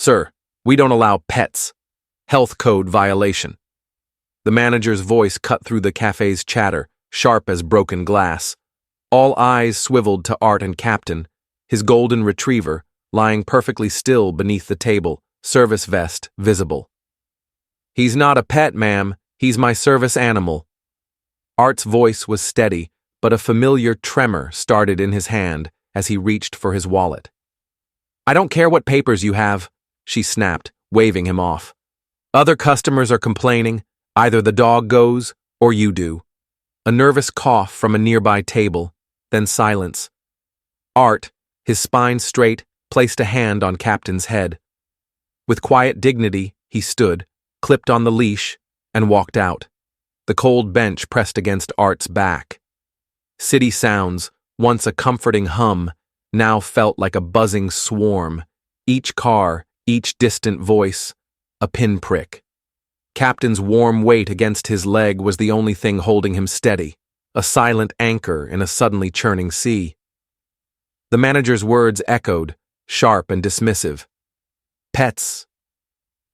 "Sir, we don't allow pets. Health code violation." The manager's voice cut through the cafe's chatter, sharp as broken glass. All eyes swiveled to Art and Captain, his golden retriever, lying perfectly still beneath the table, service vest visible. "He's not a pet, ma'am. He's my service animal." Art's voice was steady, but a familiar tremor started in his hand as he reached for his wallet. "I don't care what papers you have," she snapped, waving him off. "Other customers are complaining. Either the dog goes, or you do." A nervous cough from a nearby table, then silence. Art, his spine straight, placed a hand on Captain's head. With quiet dignity, he stood, clipped on the leash, and walked out. The cold bench pressed against Art's back. City sounds, once a comforting hum, now felt like a buzzing swarm. Each car, each distant voice, a pinprick. Captain's warm weight against his leg was the only thing holding him steady, a silent anchor in a suddenly churning sea. The manager's words echoed, sharp and dismissive. "Pets."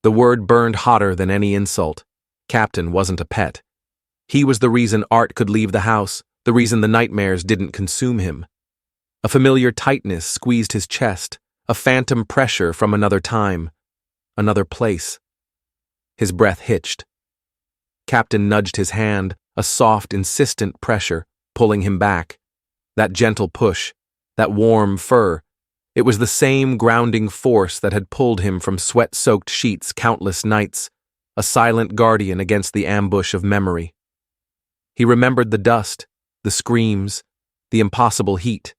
The word burned hotter than any insult. Captain wasn't a pet. He was the reason Art could leave the house, the reason the nightmares didn't consume him. A familiar tightness squeezed his chest, a phantom pressure from another time, another place. His breath hitched. Captain nudged his hand, a soft, insistent pressure, pulling him back. That gentle push, that warm fur, it was the same grounding force that had pulled him from sweat-soaked sheets countless nights, a silent guardian against the ambush of memory. He remembered the dust, the screams, the impossible heat.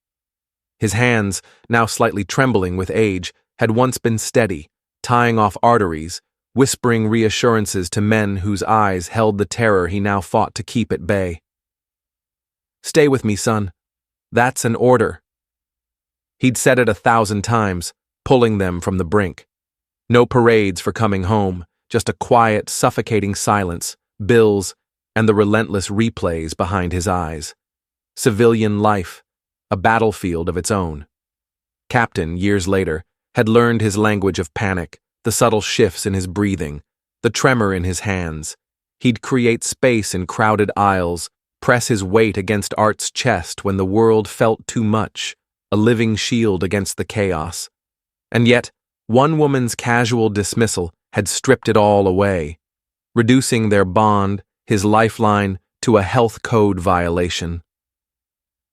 His hands, now slightly trembling with age, had once been steady, tying off arteries, whispering reassurances to men whose eyes held the terror he now fought to keep at bay. "Stay with me, son. That's an order." He'd said it 1,000 times, pulling them from the brink. No parades for coming home, just a quiet, suffocating silence, bills, and the relentless replays behind his eyes. Civilian life, a battlefield of its own. Captain, years later, had learned his language of panic, the subtle shifts in his breathing, the tremor in his hands. He'd create space in crowded aisles, press his weight against Art's chest when the world felt too much, a living shield against the chaos. And yet, one woman's casual dismissal had stripped it all away, reducing their bond, his lifeline, to a health code violation.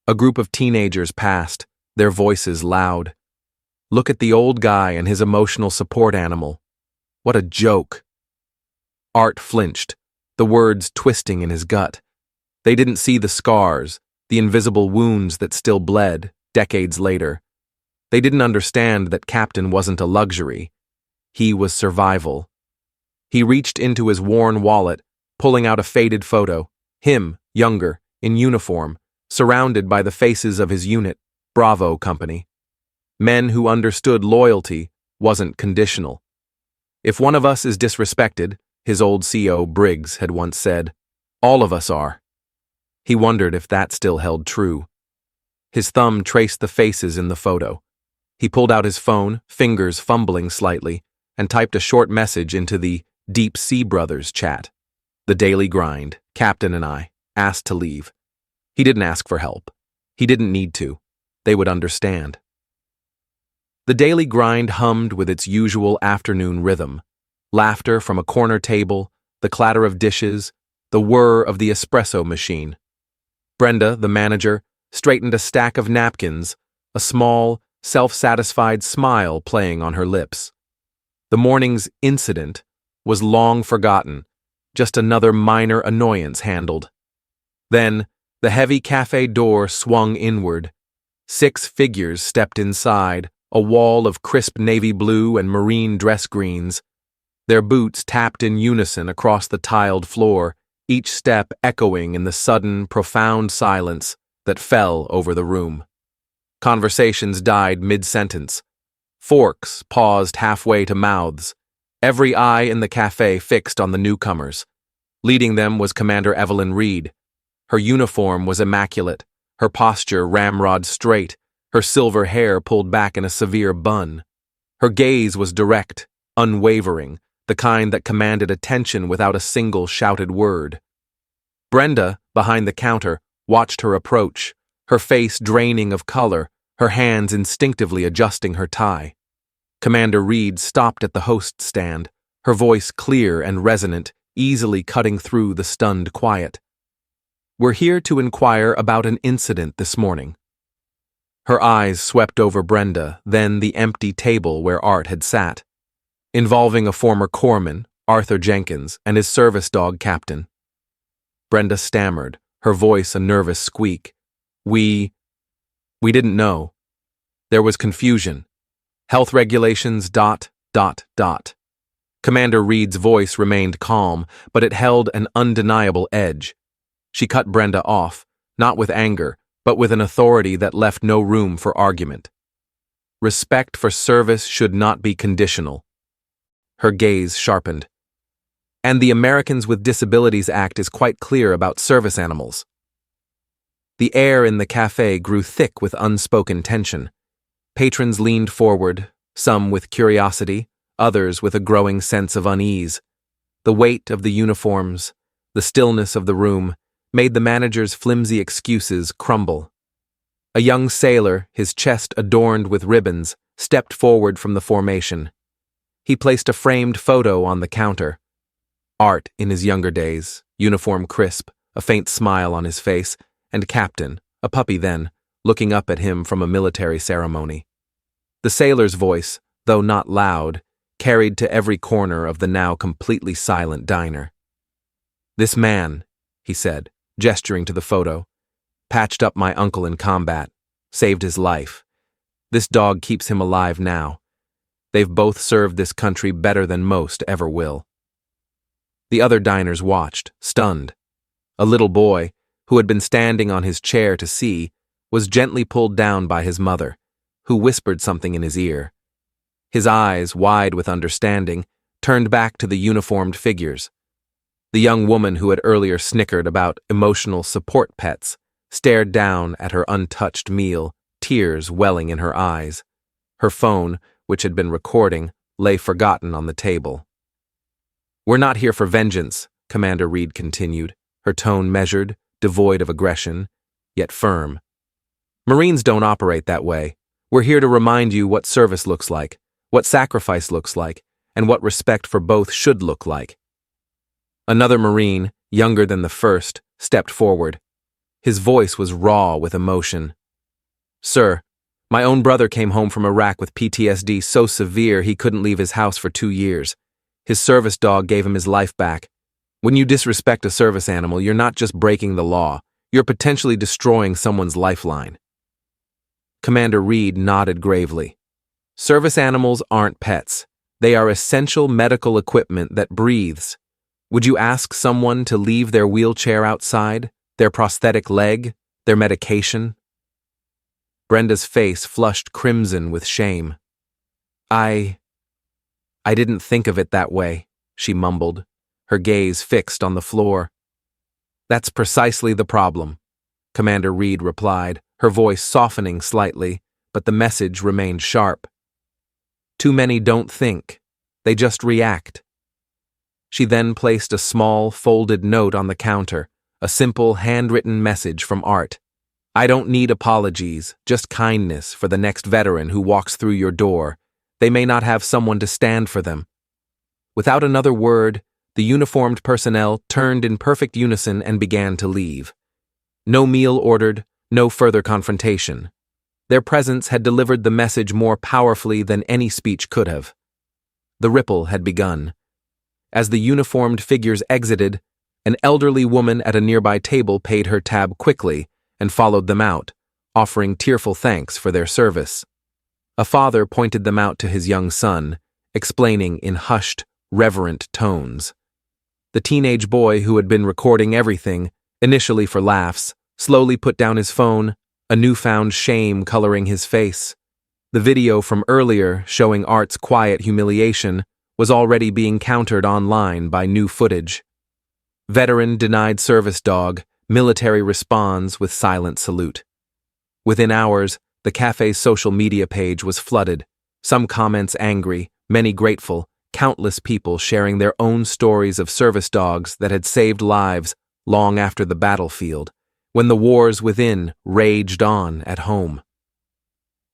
A group of teenagers passed, their voices loud. "Look at the old guy and his emotional support animal. What a joke." Art flinched, the words twisting in his gut. They didn't see the scars, the invisible wounds that still bled, decades later. They didn't understand that Captain wasn't a luxury. He was survival. He reached into his worn wallet, pulling out a faded photo, him, younger, in uniform, surrounded by the faces of his unit, Bravo Company. Men who understood loyalty wasn't conditional. "If one of us is disrespected," his old CO Briggs had once said, "all of us are." He wondered if that still held true. His thumb traced the faces in the photo. He pulled out his phone, fingers fumbling slightly, and typed a short message into the Deep Sea Brothers chat. "The daily grind, Captain and I, asked to leave." He didn't ask for help. He didn't need to. They would understand. The daily grind hummed with its usual afternoon rhythm. Laughter from a corner table, the clatter of dishes, the whir of the espresso machine. Brenda, the manager, straightened a stack of napkins, a small, self-satisfied smile playing on her lips. The morning's incident was long forgotten, just another minor annoyance handled. Then, the heavy cafe door swung inward. 6 figures stepped inside, a wall of crisp navy blue and marine dress greens. Their boots tapped in unison across the tiled floor, each step echoing in the sudden, profound silence that fell over the room. Conversations died mid-sentence. Forks paused halfway to mouths, every eye in the cafe fixed on the newcomers. Leading them was Commander Evelyn Reed. Her uniform was immaculate, her posture ramrod straight, her silver hair pulled back in a severe bun. Her gaze was direct, unwavering, the kind that commanded attention without a single shouted word. Brenda, behind the counter, watched her approach, her face draining of color, her hands instinctively adjusting her tie. Commander Reed stopped at the host stand, her voice clear and resonant, easily cutting through the stunned quiet. "We're here to inquire about an incident this morning." Her eyes swept over Brenda, then the empty table where Art had sat, involving a former corpsman, Arthur Jenkins, and his service dog Captain. Brenda stammered, her voice a nervous squeak. We didn't know. There was confusion. Health regulations, ... Commander Reed's voice remained calm, but it held an undeniable edge. She cut Brenda off, not with anger, but with an authority that left no room for argument. Respect for service should not be conditional. Her gaze sharpened. And the Americans with Disabilities Act is quite clear about service animals. The air in the café grew thick with unspoken tension. Patrons leaned forward, some with curiosity, others with a growing sense of unease. The weight of the uniforms, the stillness of the room, made the manager's flimsy excuses crumble. A young sailor, his chest adorned with ribbons, stepped forward from the formation. He placed a framed photo on the counter. Art in his younger days, uniform crisp, a faint smile on his face, and Captain, a puppy then, looking up at him from a military ceremony. The sailor's voice, though not loud, carried to every corner of the now completely silent diner. "This man," he said, gesturing to the photo, "patched up my uncle in combat, saved his life. This dog keeps him alive now. They've both served this country better than most ever will." The other diners watched, stunned. A little boy, who had been standing on his chair to see, was gently pulled down by his mother, who whispered something in his ear. His eyes, wide with understanding, turned back to the uniformed figures. The young woman who had earlier snickered about emotional support pets stared down at her untouched meal, tears welling in her eyes. Her phone, which had been recording, lay forgotten on the table. "We're not here for vengeance," Commander Reed continued, her tone measured, devoid of aggression, yet firm. "Marines don't operate that way. We're here to remind you what service looks like, what sacrifice looks like, and what respect for both should look like." Another Marine, younger than the first, stepped forward. His voice was raw with emotion. "Sir, my own brother came home from Iraq with PTSD so severe he couldn't leave his house for 2 years. His service dog gave him his life back. When you disrespect a service animal, you're not just breaking the law, you're potentially destroying someone's lifeline." Commander Reed nodded gravely. "Service animals aren't pets. They are essential medical equipment that breathes. Would you ask someone to leave their wheelchair outside, their prosthetic leg, their medication?" Brenda's face flushed crimson with shame. I didn't think of it that way," she mumbled, her gaze fixed on the floor. "That's precisely the problem," Commander Reed replied, her voice softening slightly, but the message remained sharp. "Too many don't think. They just react." She then placed a small, folded note on the counter, a simple, handwritten message from Art. "I don't need apologies, just kindness for the next veteran who walks through your door. They may not have someone to stand for them." Without another word, the uniformed personnel turned in perfect unison and began to leave. No meal ordered, no further confrontation. Their presence had delivered the message more powerfully than any speech could have. The ripple had begun. As the uniformed figures exited, an elderly woman at a nearby table paid her tab quickly and followed them out, offering tearful thanks for their service. A father pointed them out to his young son, explaining in hushed, reverent tones. The teenage boy who had been recording everything, initially for laughs, slowly put down his phone, a newfound shame coloring his face. The video from earlier, showing Art's quiet humiliation, was already being countered online by new footage. Veteran denied service dog, military responds with silent salute. Within hours, the cafe's social media page was flooded. Some comments angry, many grateful, countless people sharing their own stories of service dogs that had saved lives long after the battlefield, when the wars within raged on at home.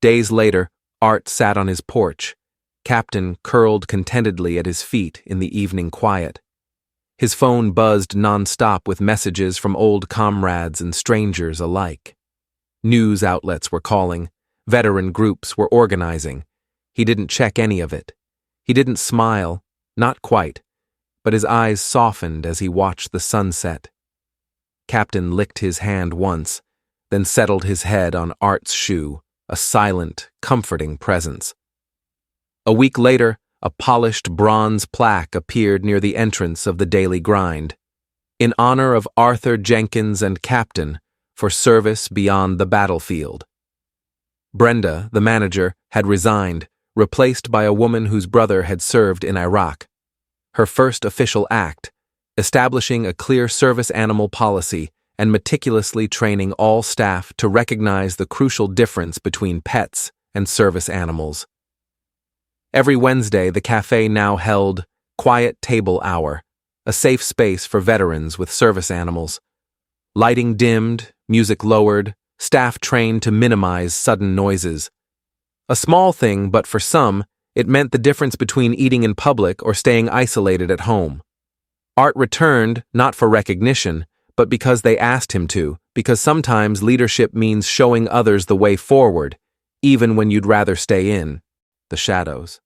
Days later, Art sat on his porch, Captain curled contentedly at his feet in the evening quiet. His phone buzzed nonstop with messages from old comrades and strangers alike. News outlets were calling, veteran groups were organizing. He didn't check any of it. He didn't smile, not quite, but his eyes softened as he watched the sunset. Captain licked his hand once, then settled his head on Art's shoe, a silent, comforting presence. A week later, a polished bronze plaque appeared near the entrance of the daily grind, in honor of Arthur Jenkins and Captain for service beyond the battlefield. Brenda, the manager, had resigned, replaced by a woman whose brother had served in Iraq. Her first official act, establishing a clear service animal policy and meticulously training all staff to recognize the crucial difference between pets and service animals. Every Wednesday, the café now held Quiet Table Hour, a safe space for veterans with service animals. Lighting dimmed, music lowered, staff trained to minimize sudden noises. A small thing, but for some, it meant the difference between eating in public or staying isolated at home. Art returned, not for recognition, but because they asked him to, because sometimes leadership means showing others the way forward, even when you'd rather stay in the shadows.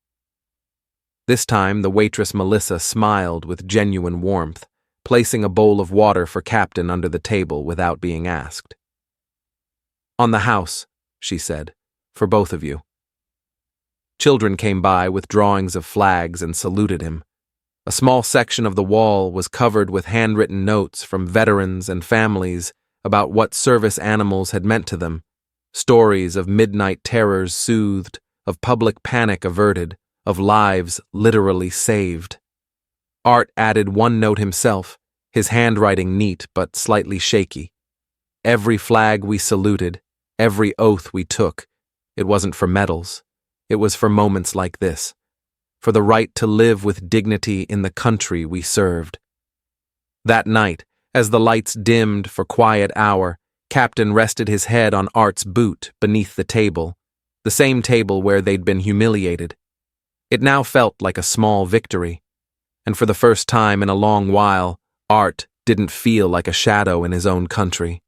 This time, the waitress Melissa smiled with genuine warmth, placing a bowl of water for Captain under the table without being asked. "On the house," she said, "for both of you." Children came by with drawings of flags and saluted him. A small section of the wall was covered with handwritten notes from veterans and families about what service animals had meant to them, stories of midnight terrors soothed, of public panic averted, of lives literally saved. Art added one note himself, his handwriting neat but slightly shaky. Every flag we saluted, every oath we took, it wasn't for medals, it was for moments like this, for the right to live with dignity in the country we served. That night, as the lights dimmed for quiet hour, Captain rested his head on Art's boot beneath the table, the same table where they'd been humiliated. It now felt like a small victory, and for the first time in a long while, Art didn't feel like a shadow in his own country.